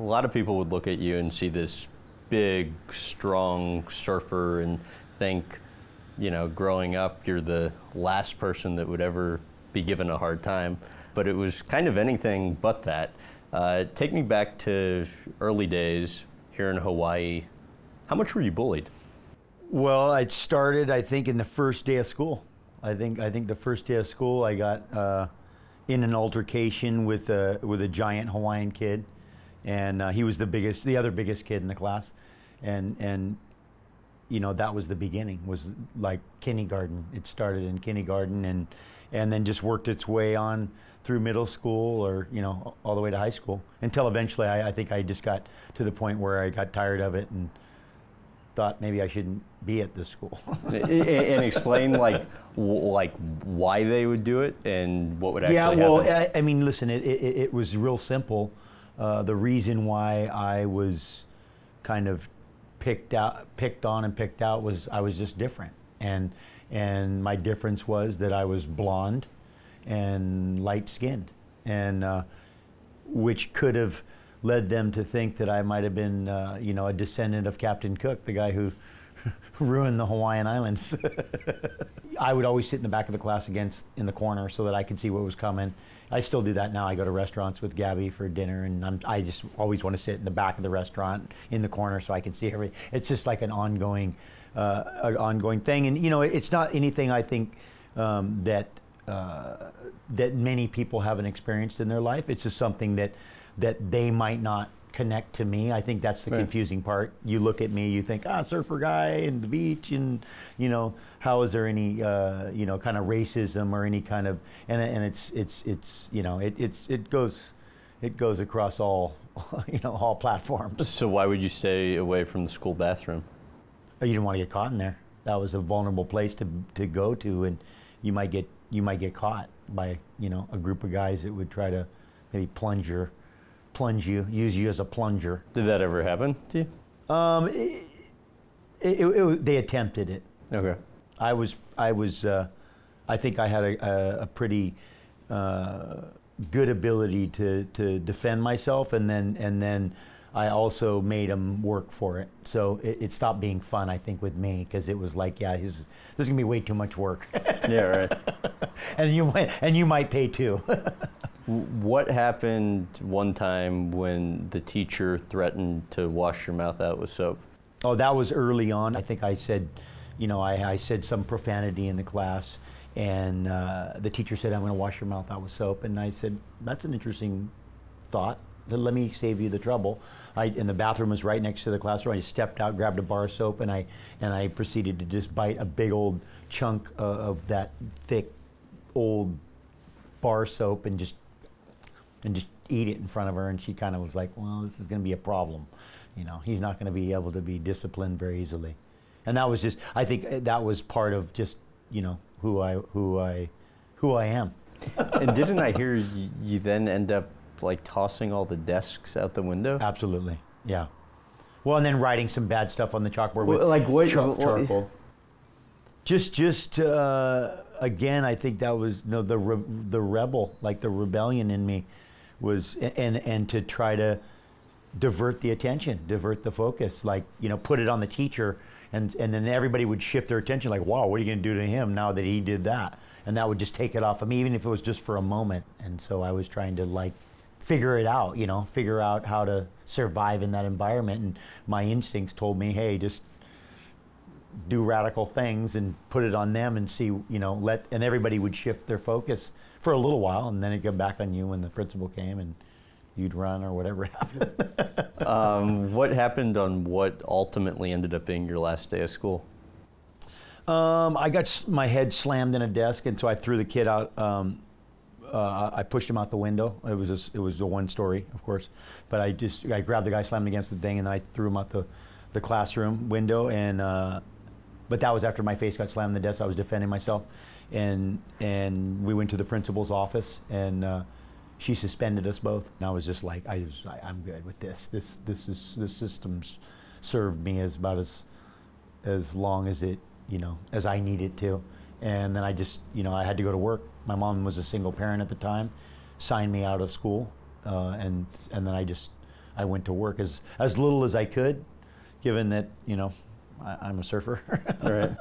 lot of people would look at you and see this big, strong surfer and think, you know, growing up, you're the last person that would ever be given a hard time. But it was kind of anything but that. Take me back to early days here in Hawaii. How much were you bullied? Well, it started, I think, in the first day of school. I think the first day of school, I got in an altercation with a giant Hawaiian kid, and he was the other biggest kid in the class, and you know, that was the beginning. Was like kindergarten. It started in kindergarten, and then just worked its way on through middle school, or you know, all the way to high school, until eventually I think I just got to the point where I got tired of it and thought maybe I shouldn't be at this school. And explain like why they would do it and what would actually happen. Yeah, well, I mean, listen, it was real simple. The reason why I was kind of picked on and picked out was I was just different, and my difference was that I was blonde and light-skinned, and which could have led them to think that I might have been, you know, a descendant of Captain Cook, the guy who ruined the Hawaiian Islands. I would always sit in the back of the class in the corner so that I could see what was coming. I still do that now. I go to restaurants with Gabby for dinner, and I just always want to sit in the back of the restaurant in the corner so I can see everything. It's just like an ongoing thing, and you know, it's not anything I think that many people haven't experienced in their life. It's just something that they might not connect to me. I think that's the confusing part. You look at me, you think, surfer guy and the beach, and you know, how is there any you know, kind of racism or any kind of, and it's you know, it goes across all you know, all platforms. So why would you stay away from the school bathroom? You didn't want to get caught in there. That was a vulnerable place to go to, and you might get caught by, you know, a group of guys that would try to maybe use you as a plunger. Did that ever happen to you? They attempted it. Okay. I think I had a pretty good ability to defend myself, and then I also made them work for it. So it stopped being fun, I think, with me, because it was like, yeah, this is gonna be way too much work. Yeah, right. and you might pay too. What happened one time when the teacher threatened to wash your mouth out with soap? Oh, that was early on. I think I said, you know, I said some profanity in the class, and the teacher said, I'm going to wash your mouth out with soap. And I said, that's an interesting thought. Let me save you the trouble. And the bathroom was right next to the classroom. I just stepped out, grabbed a bar of soap, and I proceeded to just bite a big old chunk of that thick old bar soap and just eat it in front of her, and she kind of was like, well, this is going to be a problem. You know, he's not going to be able to be disciplined very easily. And that was just, I think that was part of just, you know, who I am. And didn't I hear you then end up like tossing all the desks out the window? Absolutely, yeah. Well, and then writing some bad stuff on the chalkboard with like what, charcoal. Just again, I think that was, you know, the rebel, like the rebellion in me was, and to try to divert the attention, divert the focus, like, you know, put it on the teacher, and then everybody would shift their attention, like, wow, what are you going to do to him now that he did that? And that would just take it off of me, even if it was just for a moment. And so I was trying to like figure it out, you know, figure out how to survive in that environment. And my instincts told me, hey, just do radical things and put it on them and see, you know, and everybody would shift their focus for a little while, and then it'd go back on you when the principal came and you'd run or whatever happened. What happened on what ultimately ended up being your last day of school? I got my head slammed in a desk, and so I threw the kid out. I pushed him out the window. It was a one story, of course, but I grabbed the guy, slammed him against the thing, and then I threw him out the classroom window. And but that was after my face got slammed in the desk. I was defending myself, and we went to the principal's office, and she suspended us both. And I was just like, I'm good with this. This system's served me about as long as it, you know, as I needed to. And then I just, you know, I had to go to work. My mom was a single parent at the time, signed me out of school, and then I went to work as little as I could, given that, you know, I'm a surfer. Right.